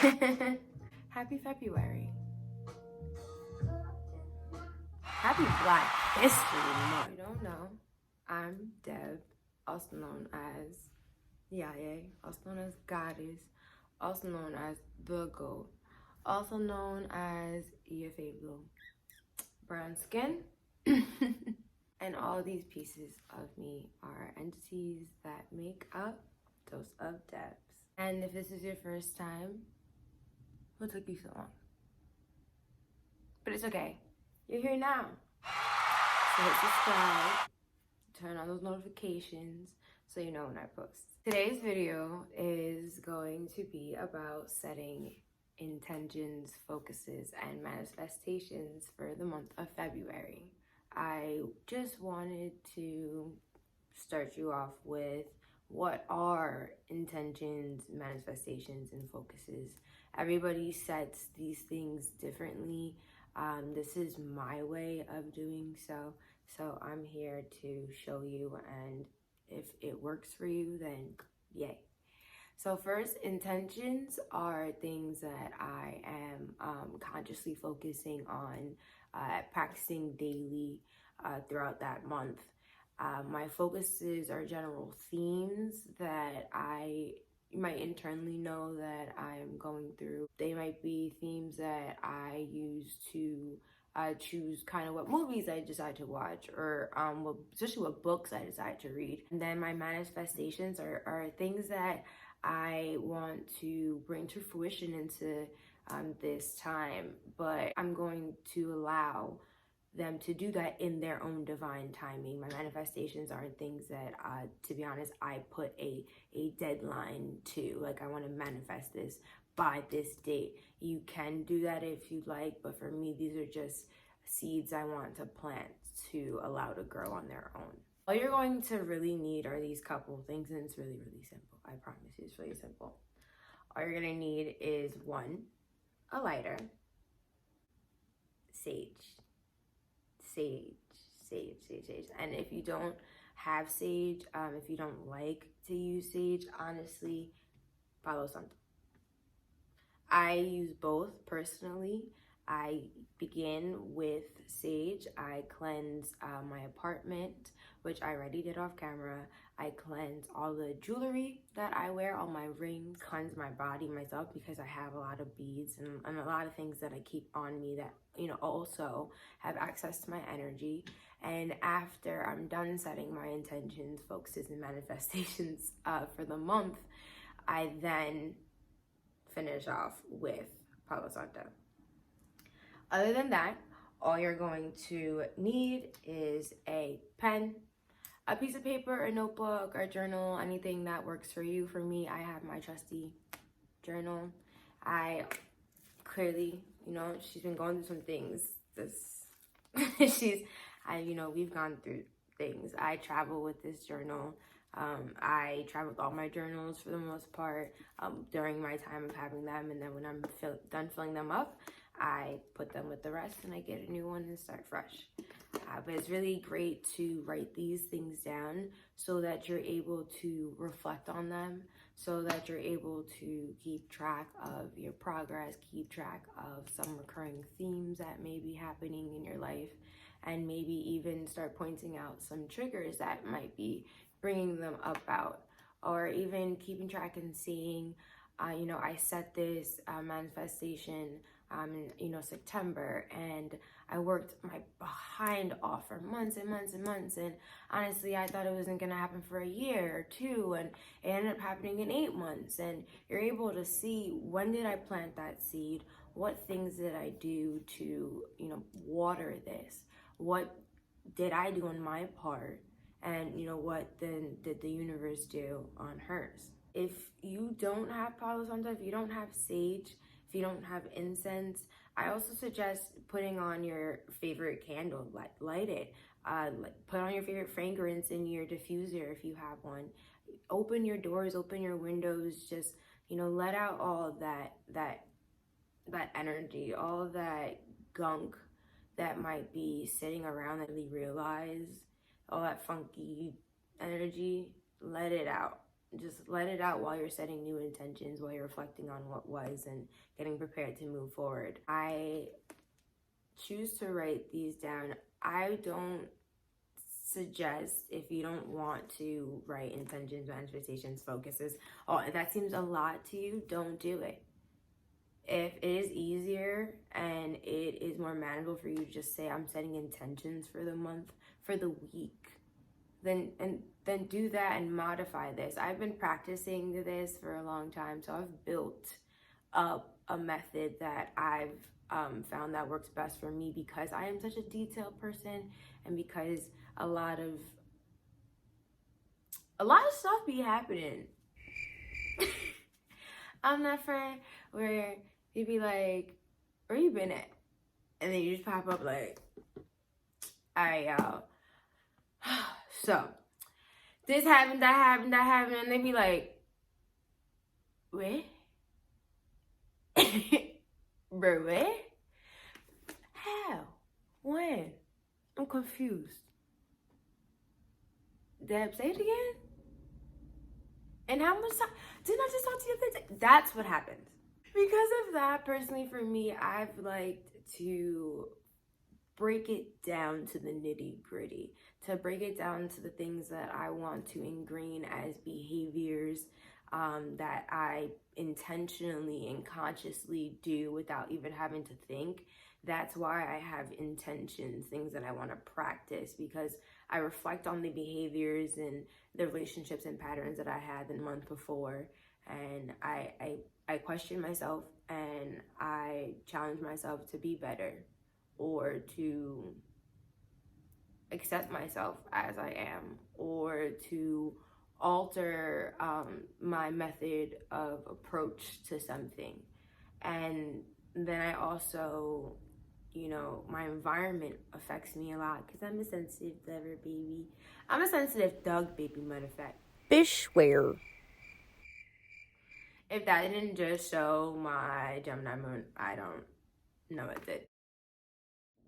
Happy February. Happy Black History Month. You don't know, I'm Deb, also known as Yaya, also known as Goddess, also known as the Goat, also known as EFA Blue, brown skin. And all these pieces of me are entities that make up Dose of Debs. And if this is your first time, what took you so long? But it's okay. You're here now. So hit subscribe, turn on those notifications so you know when I post. Today's video is going to be about setting intentions, focuses, and manifestations for the month of February. I just wanted to start you off with what are intentions, manifestations, and focuses. Everybody sets these things differently. This is my way of doing so. So I'm here to show you, and if it works for you, then yay. So first, intentions are things that I am consciously focusing on, practicing daily throughout that month. My focuses are general themes that you might internally know that I'm going through. They might be themes that I use to choose kind of what movies I decide to watch, or especially what books I decide to read. And then my manifestations are things that I want to bring to fruition into this time, but I'm going to allow them to do that in their own divine timing. My manifestations aren't things that, to be honest, I put a deadline to. Like, I want to manifest this by this date. You can do that if you'd like, but for me, these are just seeds I want to plant to allow to grow on their own. All you're going to really need are these couple things, and it's really, really simple. I promise you, it's really simple. All you're gonna need is one, a lighter, sage. And if you don't have sage, if you don't like to use sage, honestly, Palo Santo. I use both personally. I begin with sage. I cleanse my apartment, which I already did off camera. I cleanse all the jewelry that I wear, all my rings, cleanse my body myself because I have a lot of beads and a lot of things that I keep on me that, also have access to my energy. And after I'm done setting my intentions, focuses, and manifestations for the month, I then finish off with Palo Santo. Other than that, all you're going to need is a pen, a piece of paper, a notebook, or a journal, anything that works for you. For me, I have my trusty journal. I clearly, she's been going through some things. We've gone through things. I travel with this journal. I travel with all my journals for the most part during my time of having them, and then when I'm done filling them up, I put them with the rest and I get a new one and start fresh. But it's really great to write these things down so that you're able to reflect on them, so that you're able to keep track of your progress, keep track of some recurring themes that may be happening in your life, and maybe even start pointing out some triggers that might be bringing them out, or even keeping track and seeing, I set this manifestation in September, and I worked my behind off for months and months and months, and honestly I thought it wasn't gonna happen for a year or two, and it ended up happening in 8 months. And you're able to see, when did I plant that seed, what things did I do to water this, what did I do on my part, and what then did the universe do on hers. If you don't have Palo Santo, if you don't have sage, if you don't have incense, I also suggest putting on your favorite candle, light it. Put on your favorite fragrance in your diffuser if you have one. Open your doors, open your windows, just, let out all of that energy, all of that gunk that might be sitting around that we realize, all that funky energy, let it out. just let it out while you're setting new intentions, while you're reflecting on what was and getting prepared to move forward. I choose to write these down. I don't suggest, if you don't want to write intentions, manifestations, focuses, if that seems a lot to you, don't do it. If it is easier and it is more manageable for you to just say, I'm setting intentions for the month, for the week, then do that and modify this. I've been practicing this for a long time, so I've built up a method that I've found that works best for me, because I am such a detailed person, and because a lot of stuff be happening. I'm that friend where you'd be like, where you been at? And then you just pop up like, all right, y'all. So, this happened, that happened, that happened. And they'd be like, what? Bro, what? How? When? I'm confused. Deb, say it again? And how much time? Didn't I just talk to you the other day? That's what happens. Because of that, personally, for me, I've liked to break it down to the nitty gritty, to break it down to the things that I want to ingrain as behaviors that I intentionally and consciously do without even having to think. That's why I have intentions, things that I want to practice, because I reflect on the behaviors and the relationships and patterns that I had the month before, and I question myself, and I challenge myself to be better, or to accept myself as I am, or to alter my method of approach to something. And then I also, my environment affects me a lot, because I'm a sensitive lover, baby. I'm a sensitive dog, baby, matter of fact. Fishware. If that didn't just show my Gemini moon, I don't know what did.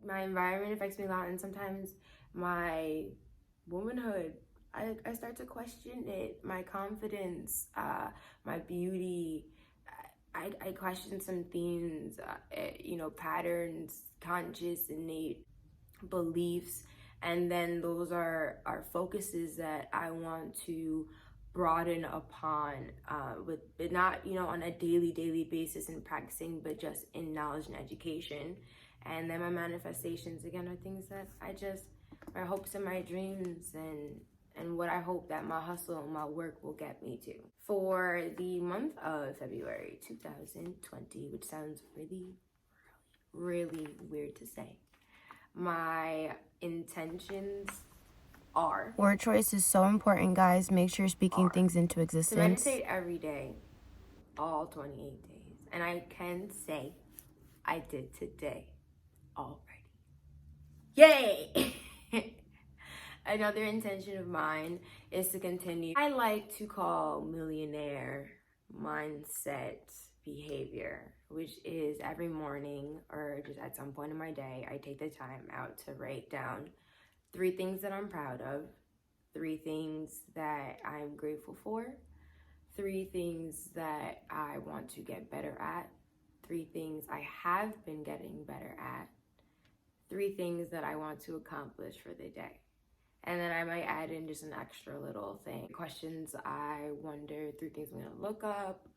My environment affects me a lot, and sometimes my womanhood, I start to question it, my confidence, my beauty. I question some things, patterns, conscious, innate beliefs, and then those are focuses that I want to broaden upon, but not on a daily basis in practicing, but just in knowledge and education. And then my manifestations, again, are things that my hopes and my dreams, and what I hope that my hustle and my work will get me to. For the month of February 2020, which sounds really, really weird to say, my intentions are... Word choice is so important, guys. Make sure you're speaking things into to existence. meditate every day, all 28 days. And I can say I did today already. Yay! Another intention of mine is to continue, I like to call Millionaire Mindset behavior, which is every morning or just at some point in my day, I take the time out to write down 3 things that I'm proud of, 3 things that I'm grateful for, 3 things that I want to get better at, 3 things I have been getting better at, 3 things that I want to accomplish for the day. And then I might add in just an extra little thing. Questions I wonder, 3 things I'm gonna look up,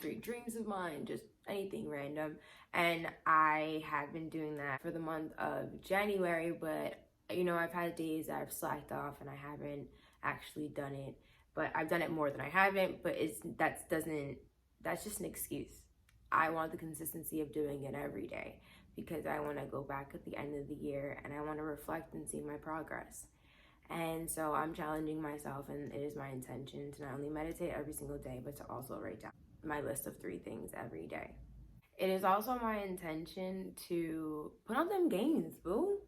3 dreams of mine, just anything random. And I have been doing that for the month of January, but I've had days that I've slacked off and I haven't actually done it. But I've done it more than I haven't, but that's just an excuse. I want the consistency of doing it every day, because I want to go back at the end of the year and I want to reflect and see my progress. And so I'm challenging myself, and it is my intention to not only meditate every single day, but to also write down my list of 3 things every day. It is also my intention to put on them gains, boo.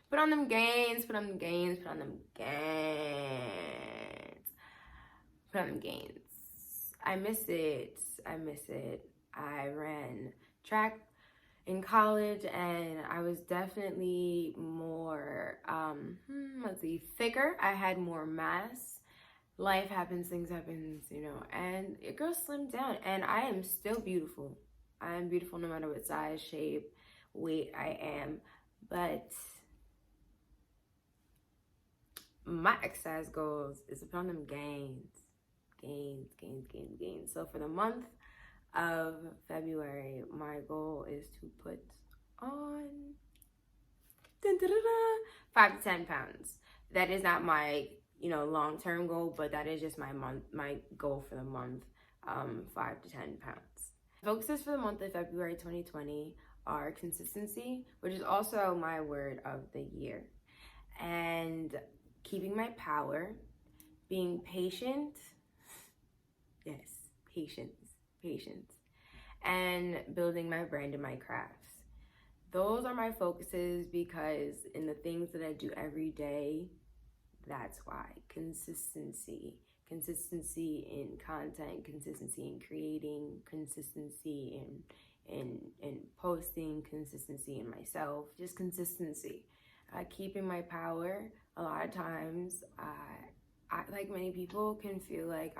Put on them gains, put on them gains, put on them gains. Put on them gains. I miss it. I ran track in college, and I was definitely more, thicker. I had more mass. Life happens, things happens, and your girl slimmed down, and I am still beautiful. I am beautiful no matter what size, shape, weight I am, but my exercise goals is upon them gains. So for the month of February, my goal is to put on 5 to 10 pounds. That is not my long-term goal, but that is just my goal for the month. 5 to 10 pounds. Focuses for the month of February 2020 are consistency, which is also my word of the year, and keeping my power, being patient. Yes, patience, and building my brand and my crafts. Those are my focuses because in the things that I do every day, that's why. Consistency in content, consistency in creating, consistency in posting, consistency in myself, just consistency. Keeping my power. A lot of times, I like many people can feel like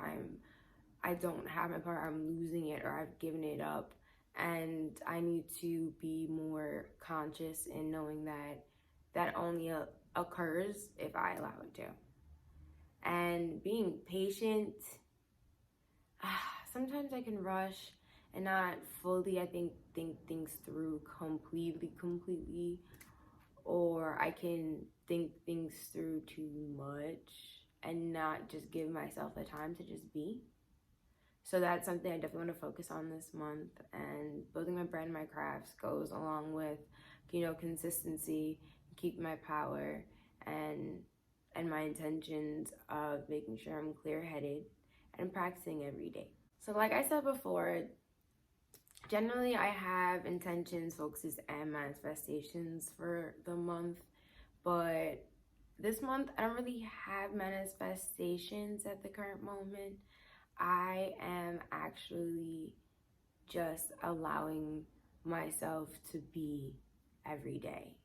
I don't have my power, I'm losing it, or I've given it up. And I need to be more conscious in knowing that only occurs if I allow it to. And being patient, sometimes I can rush and not fully, I think things through completely, or I can think things through too much and not just give myself the time to just be. So that's something I definitely want to focus on this month, and building my brand, my crafts goes along with, consistency, keep my power, and my intentions of making sure I'm clear-headed and practicing every day. So like I said before, generally I have intentions, focuses, and manifestations for the month, but this month I don't really have manifestations at the current moment. I am actually just allowing myself to be every day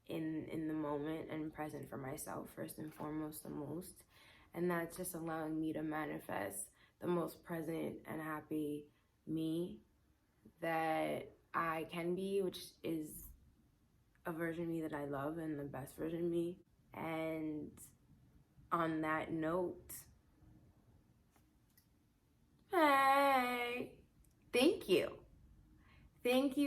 in the moment and present for myself first and foremost, the most. And that's just allowing me to manifest the most present and happy me that I can be, which is a version of me that I love and the best version of me. And on that note, hey, thank you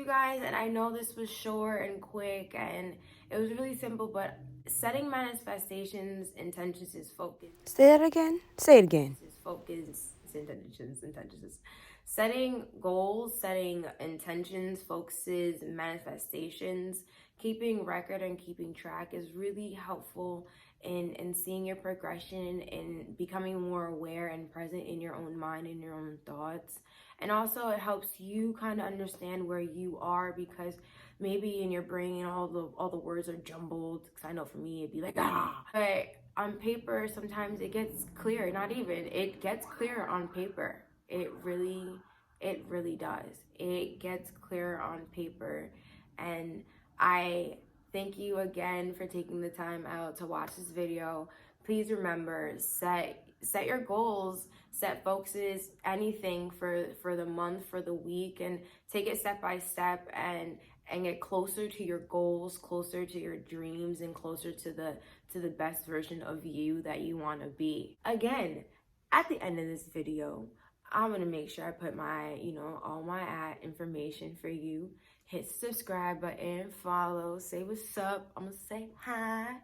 guys. And I know this was short and quick and it was really simple, but setting manifestations intentions is focus. Say that again. Say it again. Focus intentions. Setting goals, setting intentions, focuses, manifestations, keeping record and keeping track is really helpful in seeing your progression and becoming more aware and present in your own mind and your own thoughts. And also it helps you kind of understand where you are, because maybe in your brain all the words are jumbled. Because I know for me it'd be like but on paper sometimes it gets clear. It gets clear on paper. It really does. It gets clear on paper. And I thank you again for taking the time out to watch this video. Please remember, set your goals, set focuses, anything for the month, for the week, and take it step by step and get closer to your goals, closer to your dreams, and closer to the best version of you that you want to be. Again, at the end of this video, I'm going to make sure I put my, all my ad information for you. Hit subscribe button, follow, say what's up. I'm going to say hi.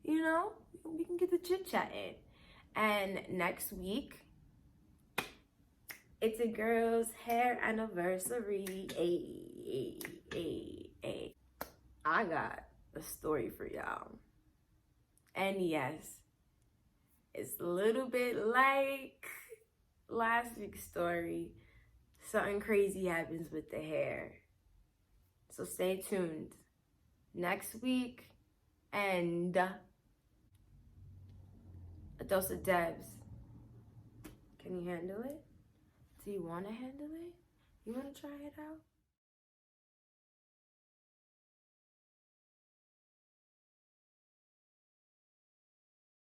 We can get the chit chat in. And next week, it's a girl's hair anniversary. I got a story for y'all. And yes, it's a little bit like last week's story. Something crazy happens with the hair. So stay tuned next week. And a dose of Debs. Can you handle it? Do you want to handle it? You want to try it out?